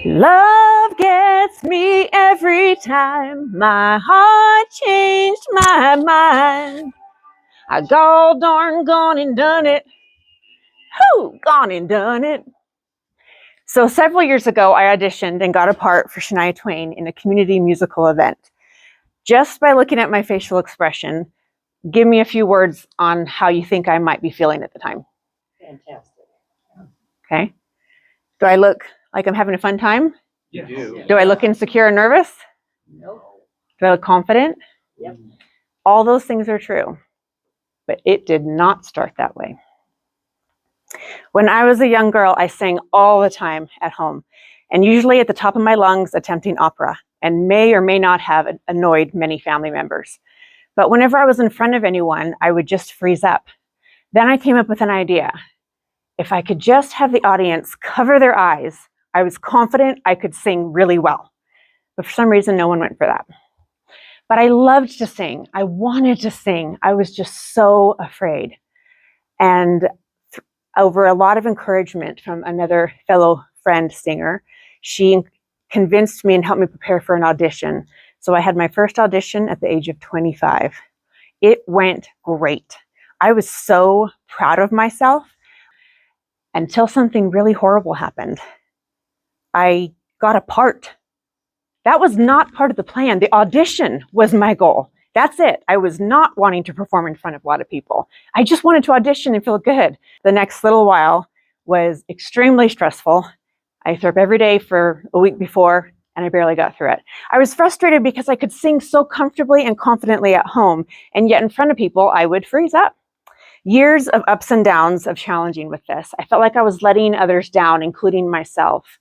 Love gets me every time. My heart changed my mind. I gone and done it. Gone and done it. So several years ago, I auditioned and got a part for Shania Twain in a community musical event. Just by looking at my facial expression, give me a few words on how you think I might be feeling at the time. Fantastic. Okay. Do I look like I'm having a fun time? You do. Do I look insecure and nervous? Nope. Do I look confident? Yep. All those things are true, but it did not start that way. When I was a young girl, I sang all the time at home, and usually at the top of my lungs attempting opera, and may or may not have annoyed many family members. But whenever I was in front of anyone, I would just freeze up. Then I came up with an idea. If I could just have the audience cover their eyes, I was confident I could sing really well. But for some reason, no one went for that. But I loved to sing. I wanted to sing. I was just so afraid. And over a lot of encouragement from another fellow friend singer, she convinced me and helped me prepare for an audition. So I had my first audition at the age of 25. It went great. I was so proud of myself until something really horrible happened. I got a part. That was not part of the plan. The audition was my goal. That's it. I was not wanting to perform in front of a lot of people. I just wanted to audition and feel good. The next little while was extremely stressful. I threw up every day for a week before, and I barely got through it. I was frustrated because I could sing so comfortably and confidently at home, and yet in front of people, I would freeze up. Years of ups and downs of challenging with this. I felt like I was letting others down, including myself.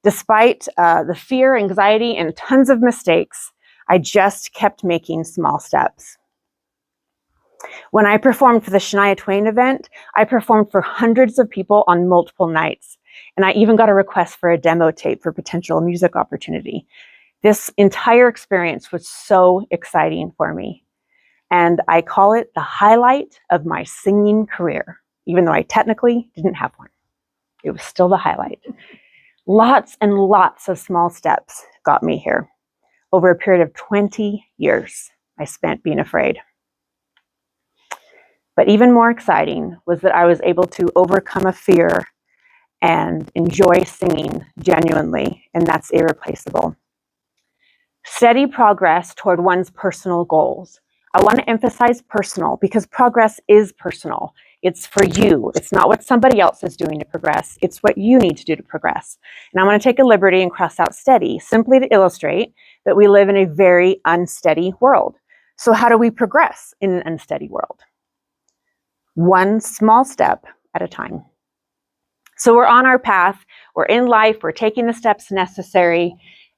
Despite the fear, anxiety, and tons of mistakes, I just kept making small steps. When I performed for the Shania Twain event, I performed for hundreds of people on multiple nights. And I even got a request for a demo tape for potential music opportunity. This entire experience was so exciting for me. And I call it the highlight of my singing career, even though I technically didn't have one. It was still the highlight. Lots and lots of small steps got me here. Over a period of 20 years, I spent being afraid. But even more exciting was that I was able to overcome a fear and enjoy singing genuinely, and that's irreplaceable. Steady progress toward one's personal goals. I want to emphasize personal because progress is personal. It's for you. It's not what somebody else is doing to progress. It's what you need to do to progress. And I'm going to take a liberty and cross out steady simply to illustrate that we live in a very unsteady world. So how do we progress in an unsteady world? One small step at a time. So we're on our path, we're in life, we're taking the steps necessary,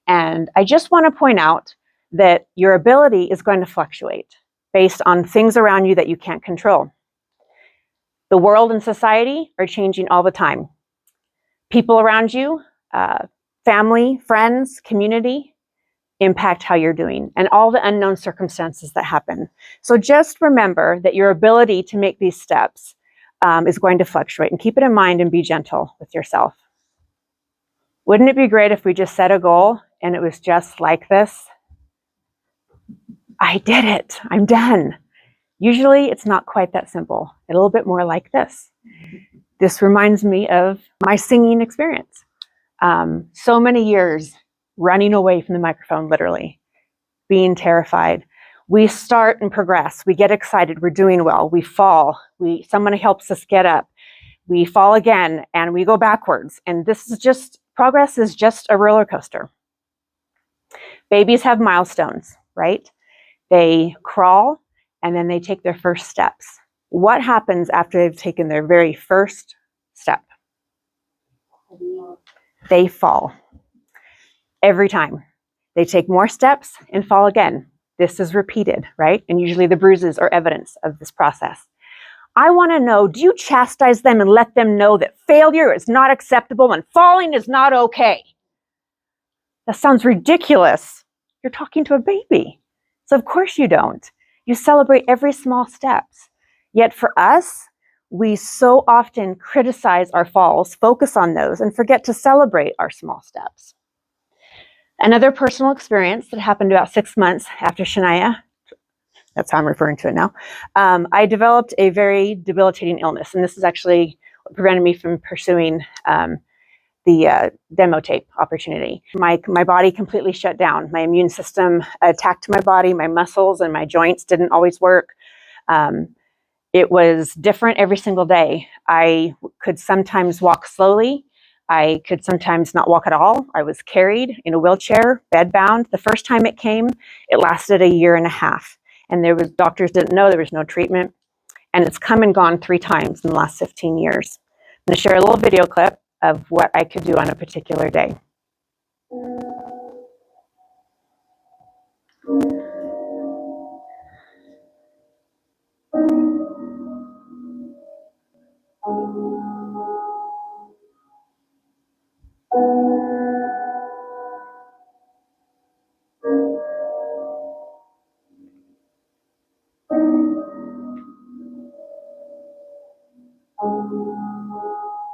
and I just want to point out that your ability is going to fluctuate based on things around you that you can't control. The world and society are changing all the time. People around you, family, friends, community, impact how you're doing and all the unknown circumstances that happen. So just remember that your ability to make these steps is going to fluctuate, and keep it in mind and be gentle with yourself. Wouldn't it be great if we just set a goal and it was just like this? I did it. I'm done. Usually it's not quite that simple. A little bit more like this. This reminds me of my singing experience. So many years running away from the microphone, literally, being terrified. We start and progress. We get excited. We're doing well. We fall. Someone helps us get up. We fall again and we go backwards. And progress is just a roller coaster. Babies have milestones, right? They crawl and then they take their first steps. What happens after they've taken their very first step? They fall. Every time. They take more steps and fall again. This is repeated, right? And usually the bruises are evidence of this process. I want to know, do you chastise them and let them know that failure is not acceptable and falling is not okay? That sounds ridiculous. You're talking to a baby. So of course you don't. You celebrate every small step. Yet for us, we so often criticize our falls, focus on those, and forget to celebrate our small steps. Another personal experience that happened about 6 months after Shania, that's how I'm referring to it now, I developed a very debilitating illness, and this is actually what prevented me from pursuing the demo tape opportunity. My body completely shut down. My immune system attacked my body. My muscles and my joints didn't always work. It was different every single day. I could sometimes walk slowly. I could sometimes not walk at all. I was carried in a wheelchair, bedbound. The first time it came, it lasted a year and a half. And doctors didn't know, there was no treatment. And it's come and gone 3 times in the last 15 years. I'm going to share a little video clip of what I could do on a particular day.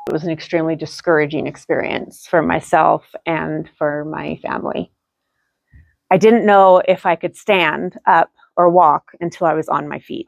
It was an extremely discouraging experience for myself and for my family. I didn't know if I could stand up or walk until I was on my feet.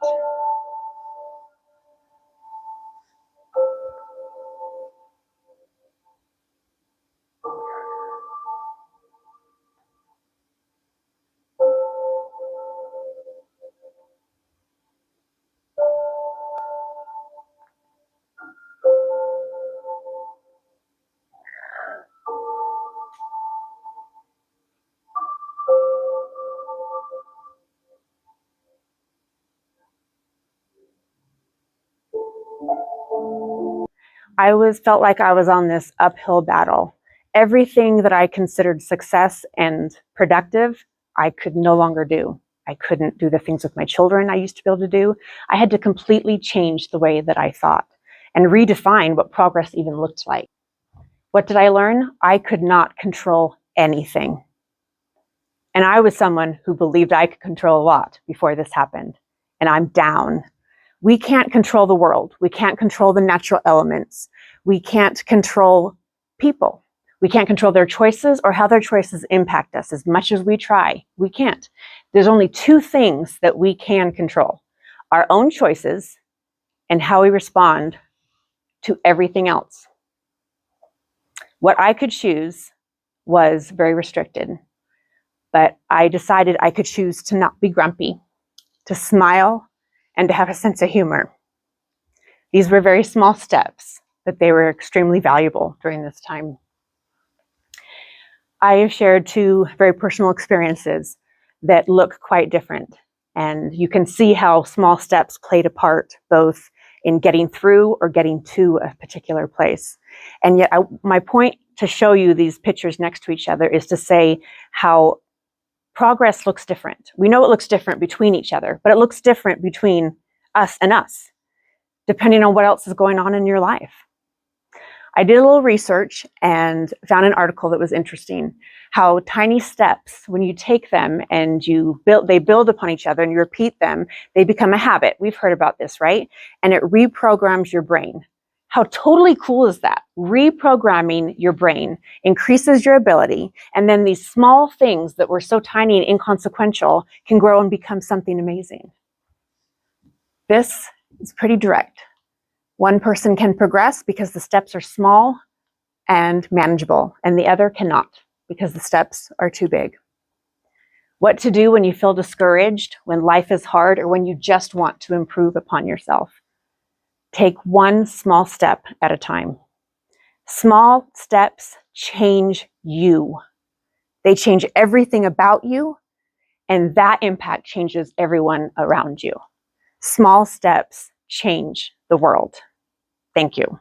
Felt like I was on this uphill battle. Everything that I considered success and productive, I could no longer do. I couldn't do the things with my children I used to be able to do. I had to completely change the way that I thought and redefine what progress even looked like. What did I learn? I could not control anything. And I was someone who believed I could control a lot before this happened. And I'm down. We can't control the world. We can't control the natural elements. We can't control people. We can't control their choices or how their choices impact us. As much as we try, we can't. There's only 2 things that we can control: our own choices and how we respond to everything else. What I could choose was very restricted, but I decided I could choose to not be grumpy, to smile, and to have a sense of humor. These were very small steps, but they were extremely valuable during this time. I have shared 2 very personal experiences that look quite different, and you can see how small steps played a part both in getting through or getting to a particular place. And yet my point to show you these pictures next to each other is to say how progress looks different. We know it looks different between each other, but it looks different between us and us, depending on what else is going on in your life. I did a little research and found an article that was interesting, how tiny steps, when you take them and they build upon each other and you repeat them, they become a habit. We've heard about this, right? And it reprograms your brain. How totally cool is that? Reprogramming your brain increases your ability, and then these small things that were so tiny and inconsequential can grow and become something amazing. This is pretty direct. One person can progress because the steps are small and manageable, and the other cannot because the steps are too big. What to do when you feel discouraged, when life is hard, or when you just want to improve upon yourself? Take one small step at a time. Small steps change you. They change everything about you, and that impact changes everyone around you. Small steps change the world. Thank you.